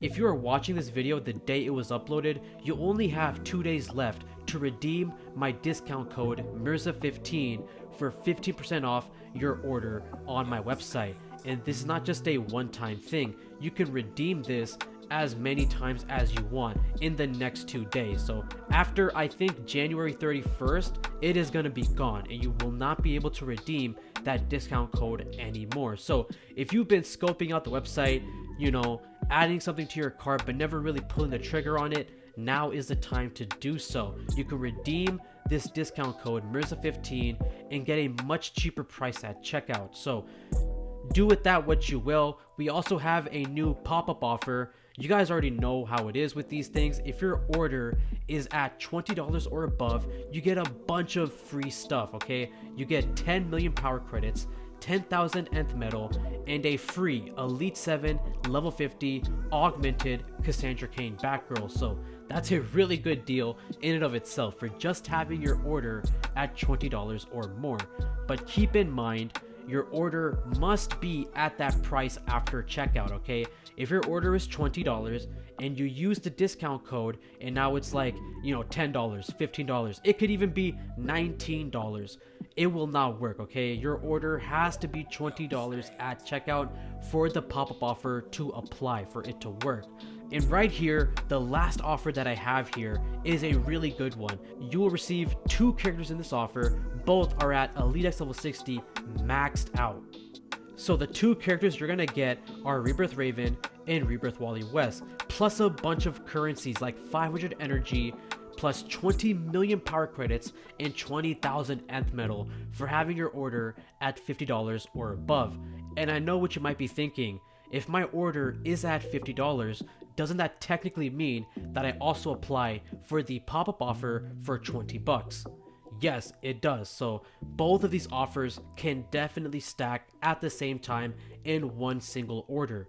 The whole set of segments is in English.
If you are watching this video the day it was uploaded, you only have 2 days left to redeem my discount code Mirza15 for 15% off your order on my website. And this is not just a one-time thing. You can redeem this as many times as you want in the next 2 days. So after, I think, January 31st, it is going to be gone and you will not be able to redeem that discount code anymore. So if you've been scoping out the website, adding something to your cart but never really pulling the trigger on it, now is the time to do so. You can redeem this discount code Mirza15 and get a much cheaper price at checkout. So do with that what you will. We also have a new pop-up offer. You guys already know how it is with these things. If your order is at $20 or above, you get a bunch of free stuff, okay? You get 10 million power credits, 10,000 nth metal, and a free Elite 7 level 50 augmented Cassandra Cain Batgirl. So that's a really good deal in and of itself for just having your order at $20 or more. But keep in mind, your order must be at that price after checkout, okay? If your order is $20 and you use the discount code and now it's like, $10, $15, it could even be $19. It will not work, okay? Your order has to be $20 at checkout for the pop-up offer to apply, for it to work. And right here, the last offer that I have here is a really good one. You will receive 2 characters in this offer. Both are at Elite X level 60 maxed out. So the 2 characters you're gonna get are Rebirth Raven and Rebirth Wally West, plus a bunch of currencies like 500 energy, plus 20 million power credits and 20,000 nth metal for having your order at $50 or above. And I know what you might be thinking. If my order is at $50, doesn't that technically mean that I also apply for the pop-up offer for 20 bucks? Yes, it does. So both of these offers can definitely stack at the same time in one single order.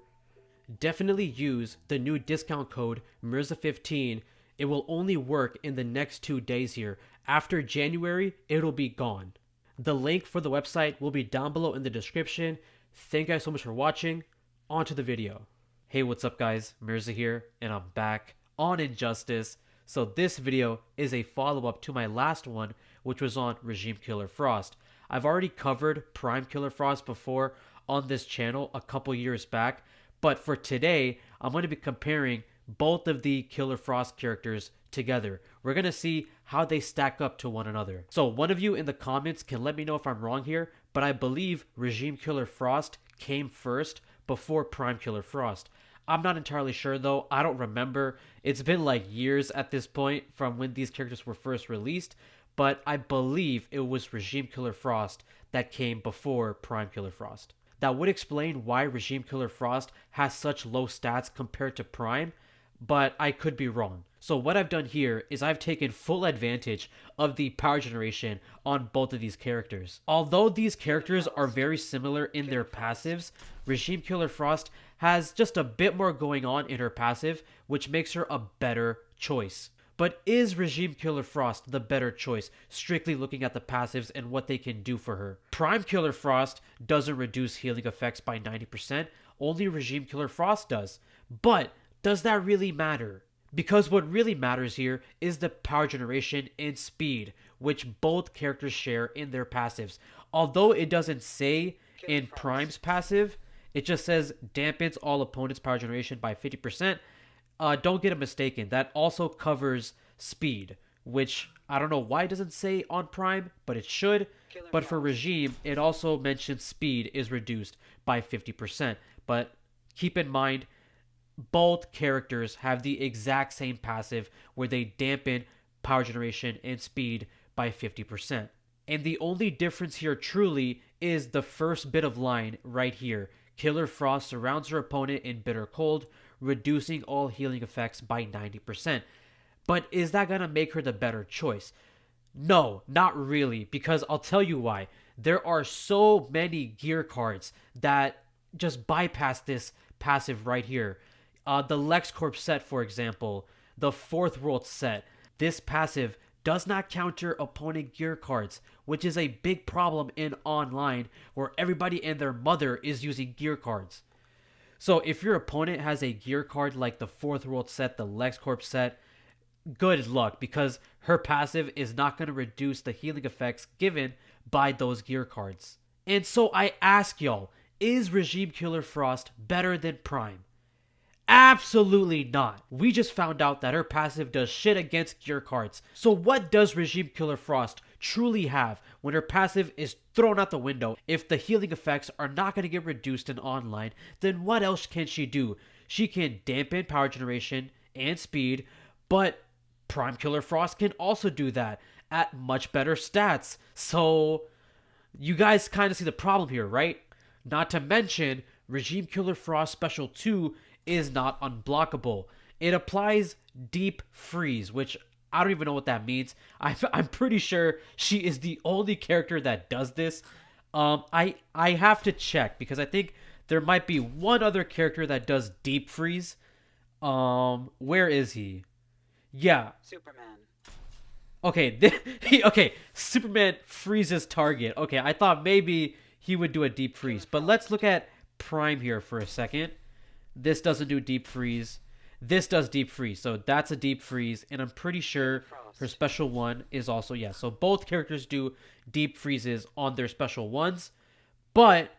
Definitely use the new discount code Mirza15. It will only work in the next 2 days here. After January, it'll be gone. The link for the website will be down below in the description. Thank you guys so much for watching. On to the video. Hey, what's up guys? Mirza here, and I'm back on Injustice. So this video is a follow-up to my last one, which was on Regime Killer Frost. I've already covered Prime Killer Frost before on this channel a couple years back, but for today, I'm going to be comparing both of the Killer Frost characters together. We're going to see how they stack up to one another. So one of you in the comments can let me know if I'm wrong here, but I believe Regime Killer Frost came first before Prime Killer Frost. I'm not entirely sure though. I don't remember. It's been like years at this point from when these characters were first released, but I believe it was Regime Killer Frost that came before Prime Killer Frost. That would explain why Regime Killer Frost has such low stats compared to Prime, but I could be wrong. So what I've done here is I've taken full advantage of the power generation on both of these characters. Although these characters are very similar in their passives, Regime Killer Frost has just a bit more going on in her passive, which makes her a better choice. But is Regime Killer Frost the better choice, strictly looking at the passives and what they can do for her? Prime Killer Frost doesn't reduce healing effects by 90%, only Regime Killer Frost does. But does that really matter? Because what really matters here is the power generation and speed, which both characters share in their passives. Although it doesn't say in Prime's passive, it just says dampens all opponents' power generation by 50%. Don't get it mistaken, that also covers speed, which I don't know why it doesn't say on Prime, but it should. But for Regime, it also mentions speed is reduced by 50%. But keep in mind, both characters have the exact same passive where they dampen power generation and speed by 50%. And the only difference here truly is the first bit of line right here. Killer Frost surrounds her opponent in Bitter Cold, reducing all healing effects by 90%. But is that going to make her the better choice? No, not really, because I'll tell you why. There are so many gear cards that just bypass this passive right here. The LexCorp set, for example, the Fourth World set, this passive does not counter opponent gear cards, which is a big problem in online where everybody and their mother is using gear cards. So if your opponent has a gear card like the Fourth World set, the LexCorp set, good luck, because her passive is not going to reduce the healing effects given by those gear cards. And so I ask y'all, is Regime Killer Frost better than Prime? Absolutely not. We just found out that her passive does shit against gear cards. So what does Regime Killer Frost truly have when her passive is thrown out the window? If the healing effects are not going to get reduced in online, then what else can she do? She can dampen power generation and speed, but Prime Killer Frost can also do that at much better stats. So you guys kind of see the problem here, right? Not to mention, Regime Killer Frost Special 2 is not unblockable. It applies Deep Freeze, which I don't even know what that means. I'm pretty sure she is the only character that does this. I have to check because I think there might be one other character that does Deep Freeze. Where is he? Yeah. Superman. Okay, okay. Superman freezes target. Okay, I thought maybe he would do a deep freeze, but let's look at Prime here for a second. This doesn't do deep freeze. This does deep freeze, so that's a deep freeze, and I'm pretty sure her special one is also, yeah. So both characters do deep freezes on their special ones, but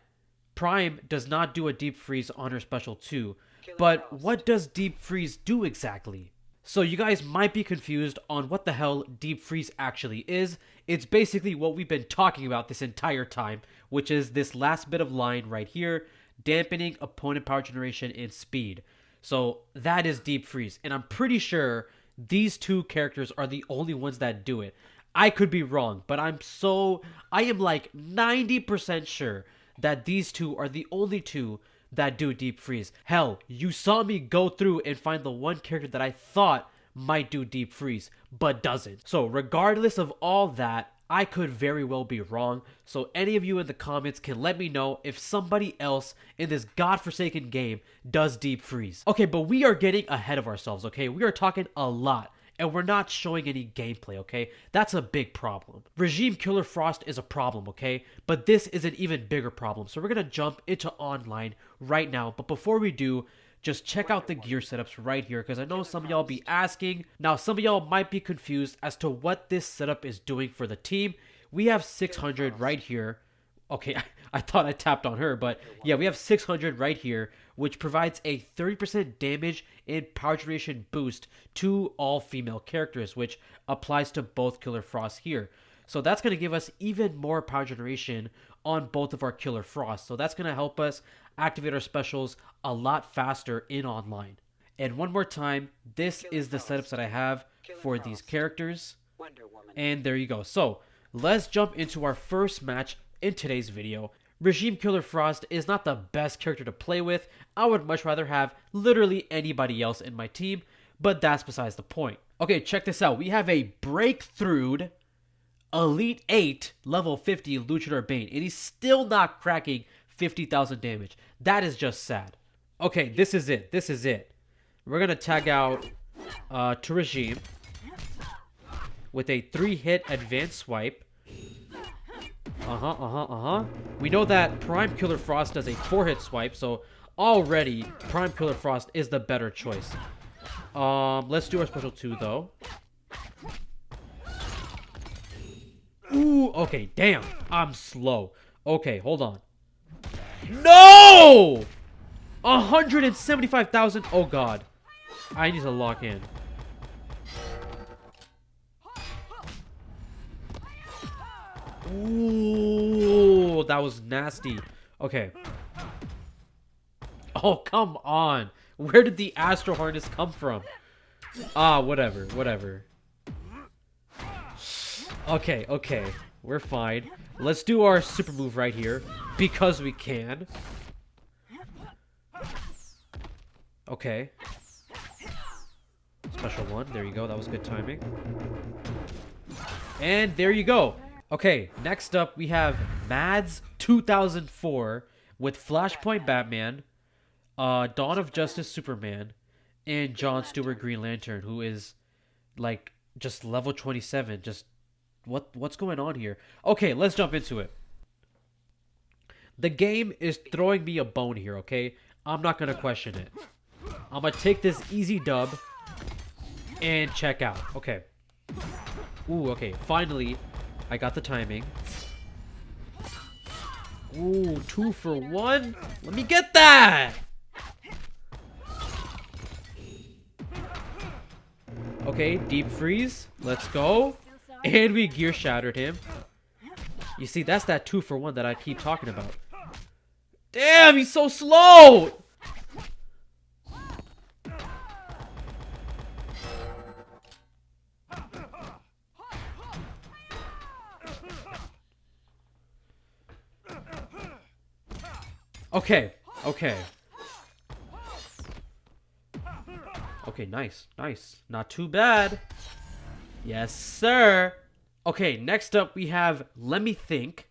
Prime does not do a deep freeze on her special 2. But what does deep freeze do exactly? So you guys might be confused on what the hell deep freeze actually is. It's basically what we've been talking about this entire time, which is this last bit of line right here, dampening opponent power generation and speed. So that is deep freeze, and I'm pretty sure these two characters are the only ones that do it. I could be wrong, but I am like 90% sure that these two are the only two that do deep freeze. Hell, you saw me go through and find the one character that I thought might do deep freeze, but doesn't. So regardless of all that, I could very well be wrong. So any of you in the comments can let me know if somebody else in this godforsaken game does deep freeze. Okay, but we are getting ahead of ourselves, okay? We are talking a lot, and we're not showing any gameplay, okay? That's a big problem. Regime Killer Frost is a problem, okay? But this is an even bigger problem. So we're gonna jump into online right now. But before we do, just check out the gear setups right here, because I know some of y'all be asking. Now, some of y'all might be confused as to what this setup is doing for the team. We have 600 right here. Okay, I thought I tapped on her, but yeah, we have 600 right here, which provides a 30% damage and power generation boost to all female characters, which applies to both Killer Frost here. So that's going to give us even more power generation on both of our Killer Frost. So that's going to help us activate our specials a lot faster in online. And one more time, this is the setups that I have for these characters. And there you go. So let's jump into our first match in today's video. Regime Killer Frost is not the best character to play with. I would much rather have literally anybody else in my team, but that's besides the point. Okay, check this out. We have a breakthrough Elite 8 level 50 Luchador Bane, and he's still not cracking 50,000 damage. That is just sad. Okay, this is it. This is it. We're going to tag out to Regime with a 3-hit advanced swipe. We know that Prime Killer Frost does a 4-hit swipe, so already Prime Killer Frost is the better choice. Let's do our special 2, though. Ooh, okay, damn. I'm slow. Okay, hold on. No! 175,000. Oh, God. I need to lock in. Ooh, that was nasty. Okay. Oh, come on. Where did the Astro Harness come from? Ah, whatever, whatever. Okay, okay. We're fine. Let's do our super move right here, because we can. Okay. Special one. There you go. That was good timing. And there you go. Okay, next up we have Mads 2004 with Flashpoint Batman, Dawn of Justice Superman, and John Stewart Green Lantern, who is like just level 27. Just what's going on here? Okay, let's jump into it. The game is throwing me a bone here, okay? I'm not gonna question it. I'm gonna take this easy dub and check out. Okay. Ooh, okay. Finally, I got the timing. Ooh, 2 for 1. Let me get that. Okay, deep freeze. Let's go. And we gear shattered him. You see, that's that 2 for 1 that I keep talking about. Damn, he's so slow. Okay, okay. Okay, nice, nice. Not too bad. Yes, sir. Okay, next up we have Let Me Think.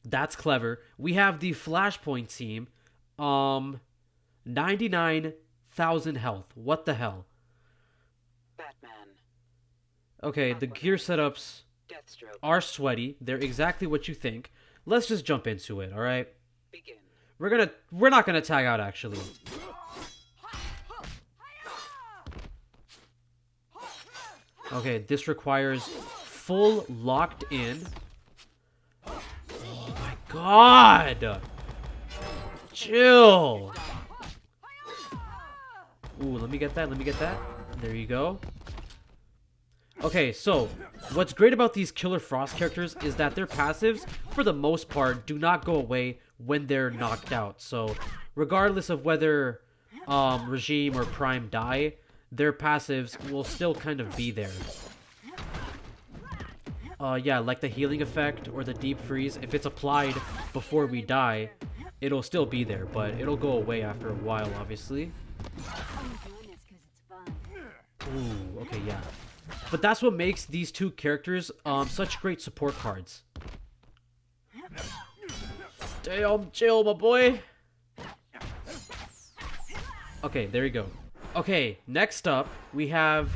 That's clever. We have the Flashpoint team. 99,000 health. What the hell? Batman. Okay, the gear setups Deathstroke. are sweaty. They're exactly what you think. Let's just jump into it, all right? Begin. We're not gonna tag out actually. Okay, this requires full locked in. Oh my god! Chill! Ooh, let me get that, let me get that. There you go. Okay, so what's great about these Killer Frost characters is that their passives, for the most part, do not go away when they're knocked out. So regardless of whether Regime or Prime die, their passives will still kind of be there. Yeah, like the healing effect or the deep freeze, if it's applied before we die, it'll still be there, but it'll go away after a while, obviously. Ooh, okay, yeah. But that's what makes these two characters such great support cards. Damn, chill, my boy. Okay, there you go. Okay, next up, we have...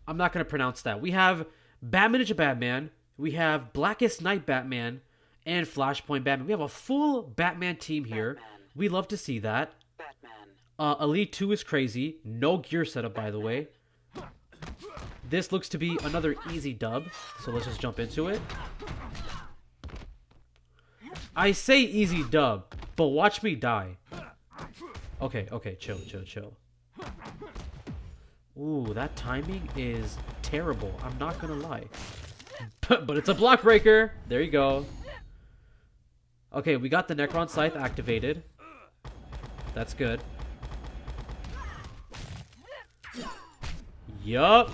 I'm not going to pronounce that. We have Batman Ninja Batman, we have Blackest Night Batman, and Flashpoint Batman. We have a full Batman team here. Batman. We love to see that. Batman. Elite 2 is crazy. No gear setup, by the way. This looks to be another easy dub, so let's just jump into it. I say easy dub, but watch me die. Okay, okay, chill, chill, chill. Ooh, that timing is terrible. I'm not gonna lie. But it's a block breaker. There you go. Okay, we got the Necron Scythe activated. That's good. Yup.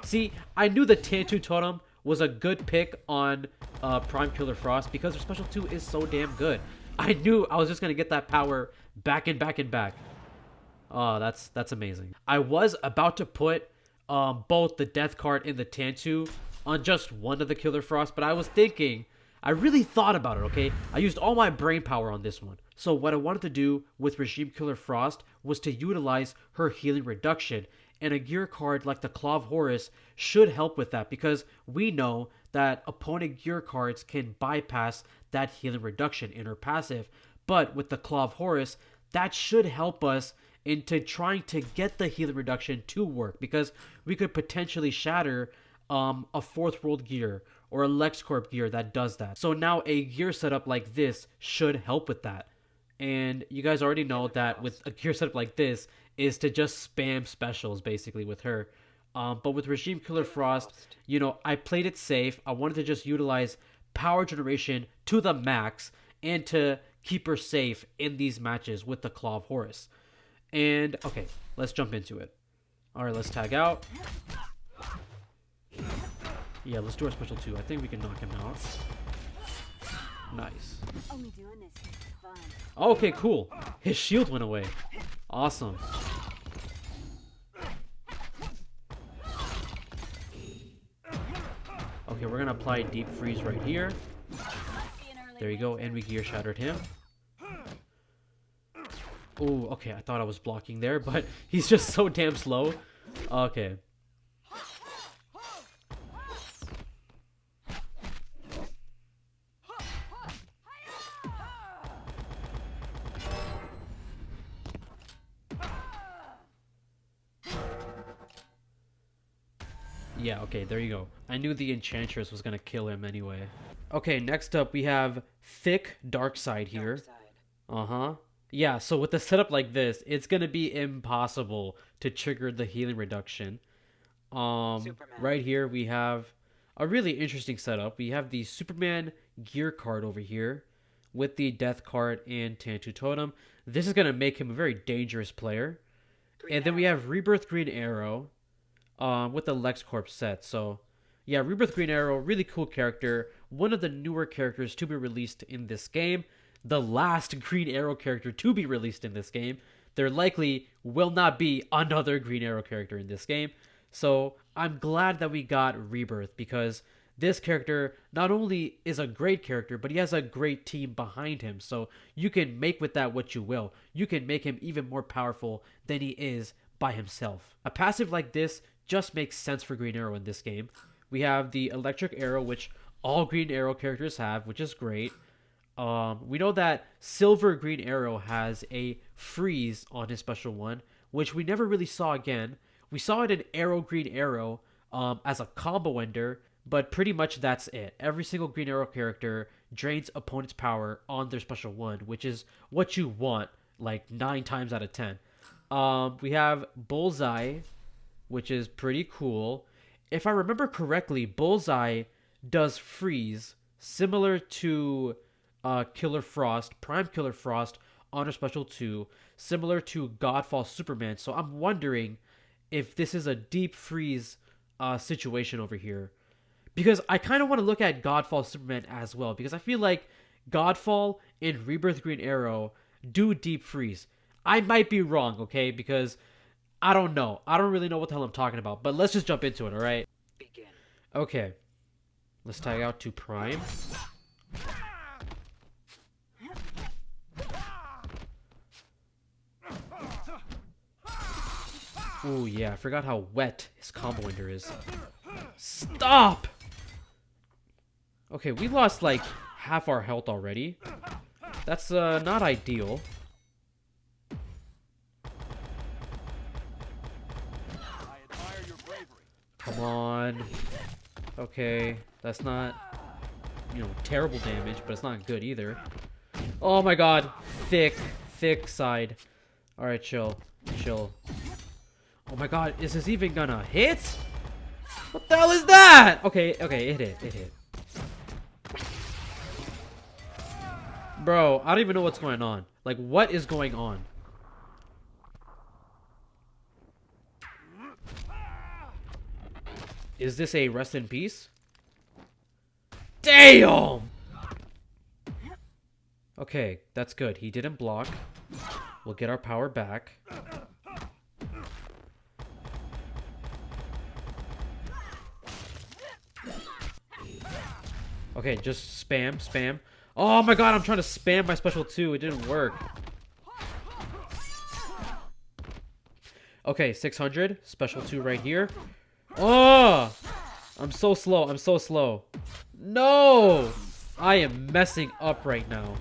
See, I knew the Tantu Totem was a good pick on Prime Killer Frost because their Special 2 is so damn good. I knew I was just going to get that power back and back and back. Oh, that's amazing. I was about to put both the Death card and the Tantu on just one of the Killer Frost, but I was thinking, I really thought about it, okay? I used all my brain power on this one. So what I wanted to do with Regime Killer Frost was to utilize her healing reduction. And a gear card like the Claw of Horus should help with that because we know that opponent gear cards can bypass that healing reduction in her passive. But with the Claw of Horus, that should help us into trying to get the healing reduction to work because we could potentially shatter a Fourth World gear or a LexCorp gear that does that. So now a gear setup like this should help with that. And you guys already know that with a gear setup like this is to just spam specials basically with her. But with Regime Killer Frost, you know, I played it safe. I wanted to just utilize power generation to the max and to keep her safe in these matches with the Claw of Horus. And, okay, let's jump into it. Alright, let's tag out. Yeah, let's do our special 2. I think we can knock him out. Nice. Only doing this because it's fun. Okay, cool. His shield went away. Awesome. Okay, we're gonna apply Deep Freeze right here. There you go, and we gear shattered him. Oh, okay, I thought I was blocking there, but he's just so damn slow. Okay. Yeah, okay, there you go. I knew the Enchantress was gonna kill him anyway. Okay, next up we have Thick Dark Side here. Dark side. Uh-huh. Yeah, so with a setup like this, it's gonna be impossible to trigger the healing reduction. Superman. Right here we have a really interesting setup. We have the Superman gear card over here with the Death card and Tantu Totem. This is gonna make him a very dangerous player. Green And then we Arrow. have Rebirth Green Arrow with the LexCorp set. So, yeah, Rebirth Green Arrow, really cool character. One of the newer characters to be released in this game. The last Green Arrow character to be released in this game. There likely will not be another Green Arrow character in this game. So, I'm glad that we got Rebirth because this character not only is a great character, but he has a great team behind him. So, you can make with that what you will. You can make him even more powerful than he is by himself. A passive like this just makes sense for Green Arrow in this game. We have the Electric Arrow, which all Green Arrow characters have, which is great. We know that Silver Green Arrow has a freeze on his special one, which we never really saw again. We saw it in Arrow Green Arrow as a combo ender, but pretty much that's it. Every single Green Arrow character drains opponent's power on their special one, which is what you want, like 9 times out of 10. We have Bullseye, which is pretty cool. If I remember correctly, Bullseye does freeze similar to Killer Frost, Prime Killer Frost on her special 2, similar to Godfall Superman. So I'm wondering if this is a deep freeze situation over here. Because I kind of want to look at Godfall Superman as well, because I feel like Godfall and Rebirth Green Arrow do deep freeze. I might be wrong, okay? Because I don't know. I don't really know what the hell I'm talking about. But let's just jump into it, alright? Begin. Okay. Let's tag out to Prime. Ooh, yeah. I forgot how wet his combo ender is. Stop! Okay, we lost like half our health already. That's not ideal. Come on. Okay, that's not, terrible damage, but it's not good either. Oh my god. Thick side. Alright, chill. Oh my god, is this even gonna hit? What the hell is that? Okay, it hit. Bro, I don't even know what's going on. Like, what is going on? Is this a rest in peace? Damn! Okay, that's good. He didn't block. We'll get our power back. Okay, just spam. Oh my god, I'm trying to spam my special 2. It didn't work. Okay, 600. Special 2 right here. Oh! I'm so slow. No! I am messing up right now.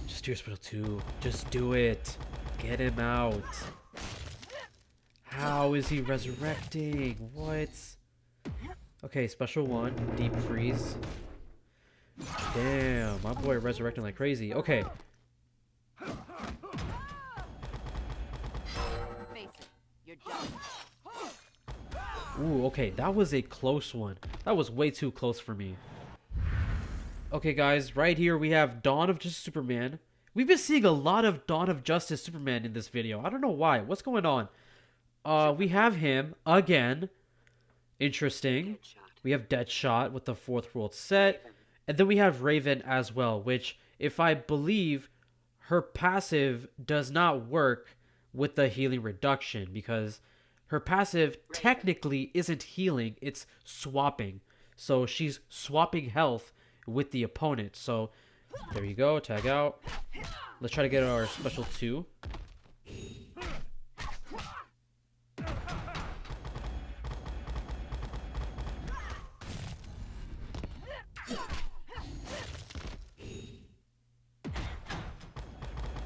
Just do your special 2. Just do it. Get him out. How is he resurrecting? What? Okay, special 1. Deep freeze. Damn, my boy resurrecting like crazy. Okay. Ooh, okay, that was a close one. That was way too close for me. Okay, guys, right here we have Dawn of Justice Superman. We've been seeing a lot of Dawn of Justice Superman in this video. I don't know why. What's going on? We have him again. Interesting. We have Deadshot with the 4th World set. And then we have Raven as well, which, if I believe, her passive does not work with the healing reduction, because her passive technically isn't healing, it's swapping. So she's swapping health with the opponent. So there you go, tag out. Let's try to get our special 2.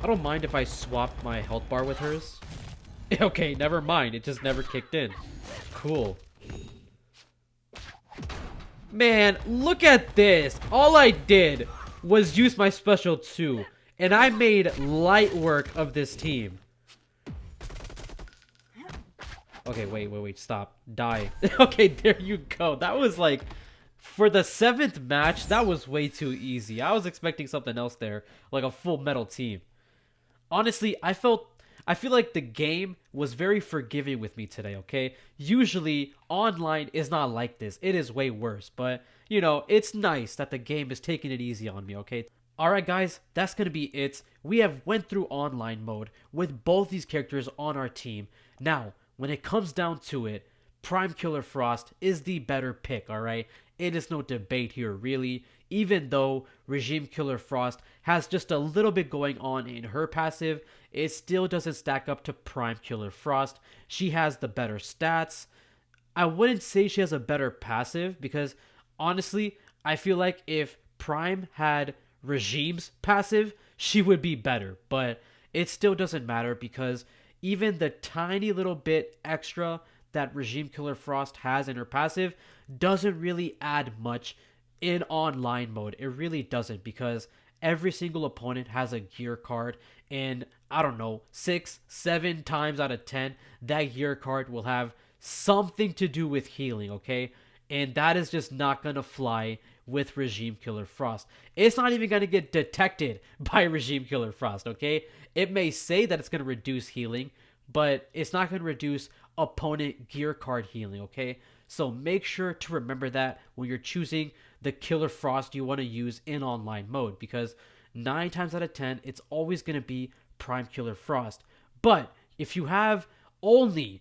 I don't mind if I swap my health bar with hers. Okay, never mind. It just never kicked in. Cool. Man, look at this. All I did was use my special 2. And I made light work of this team. Okay, wait, stop. Die. Okay, there you go. That was like... For the 7th match, that was way too easy. I was expecting something else there. Like a full metal team. Honestly, I feel like the game was very forgiving with me today, okay? Usually, online is not like this. It is way worse. But, you know, it's nice that the game is taking it easy on me, okay? Alright guys, that's going to be it. We have went through online mode with both these characters on our team. Now, when it comes down to it, Prime Killer Frost is the better pick, alright? It is no debate here, really. Even though Regime Killer Frost has just a little bit going on in her passive, it still doesn't stack up to Prime Killer Frost. She has the better stats. I wouldn't say she has a better passive because, honestly, I feel like if Prime had Regime's passive, she would be better. But it still doesn't matter because even the tiny little bit extra that Regime Killer Frost has in her passive doesn't really add much in online mode. It really doesn't because every single opponent has a gear card and I don't know, 6, 7 times out of 10 that gear card will have something to do with healing, okay? And that is just not gonna fly with Regime Killer Frost. It's not even gonna get detected by Regime Killer Frost, okay? It may say that it's gonna reduce healing, but it's not gonna reduce opponent gear card healing, okay? So make sure to remember that when you're choosing the Killer Frost you want to use in online mode because 9 times out of 10 it's always going to be Prime Killer Frost. But if you only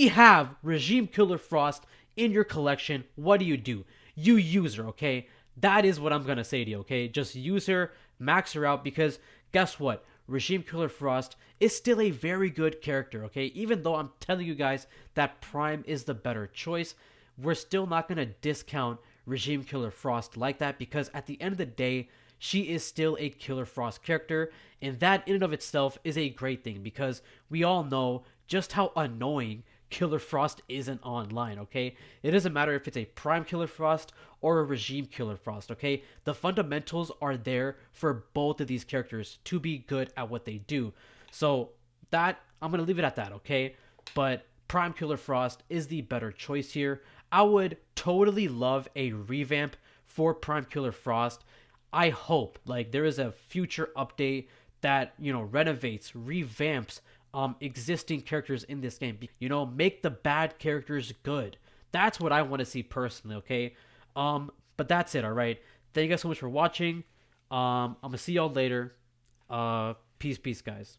have Regime Killer Frost in your collection, what do? You use her, okay? That is what I'm going to say to you, okay? Just use her, max her out because guess what? Regime Killer Frost is still a very good character, okay? Even though I'm telling you guys that Prime is the better choice, we're still not going to discount Regime Killer Frost like that because at the end of the day, she is still a Killer Frost character, and that in and of itself is a great thing because we all know just how annoying Killer Frost isn't online, okay? It doesn't matter if it's a Prime Killer Frost or a Regime Killer Frost, okay? The fundamentals are there for both of these characters to be good at what they do. So that, I'm going to leave it at that, okay? But Prime Killer Frost is the better choice here. I would totally love a revamp for Prime Killer Frost. I hope, like, there is a future update that, you know, renovates, revamps existing characters in this game. You know, make the bad characters good. That's what I want to see personally, okay? But that's it, alright? Thank you guys so much for watching. I'm gonna see y'all later. Peace, guys.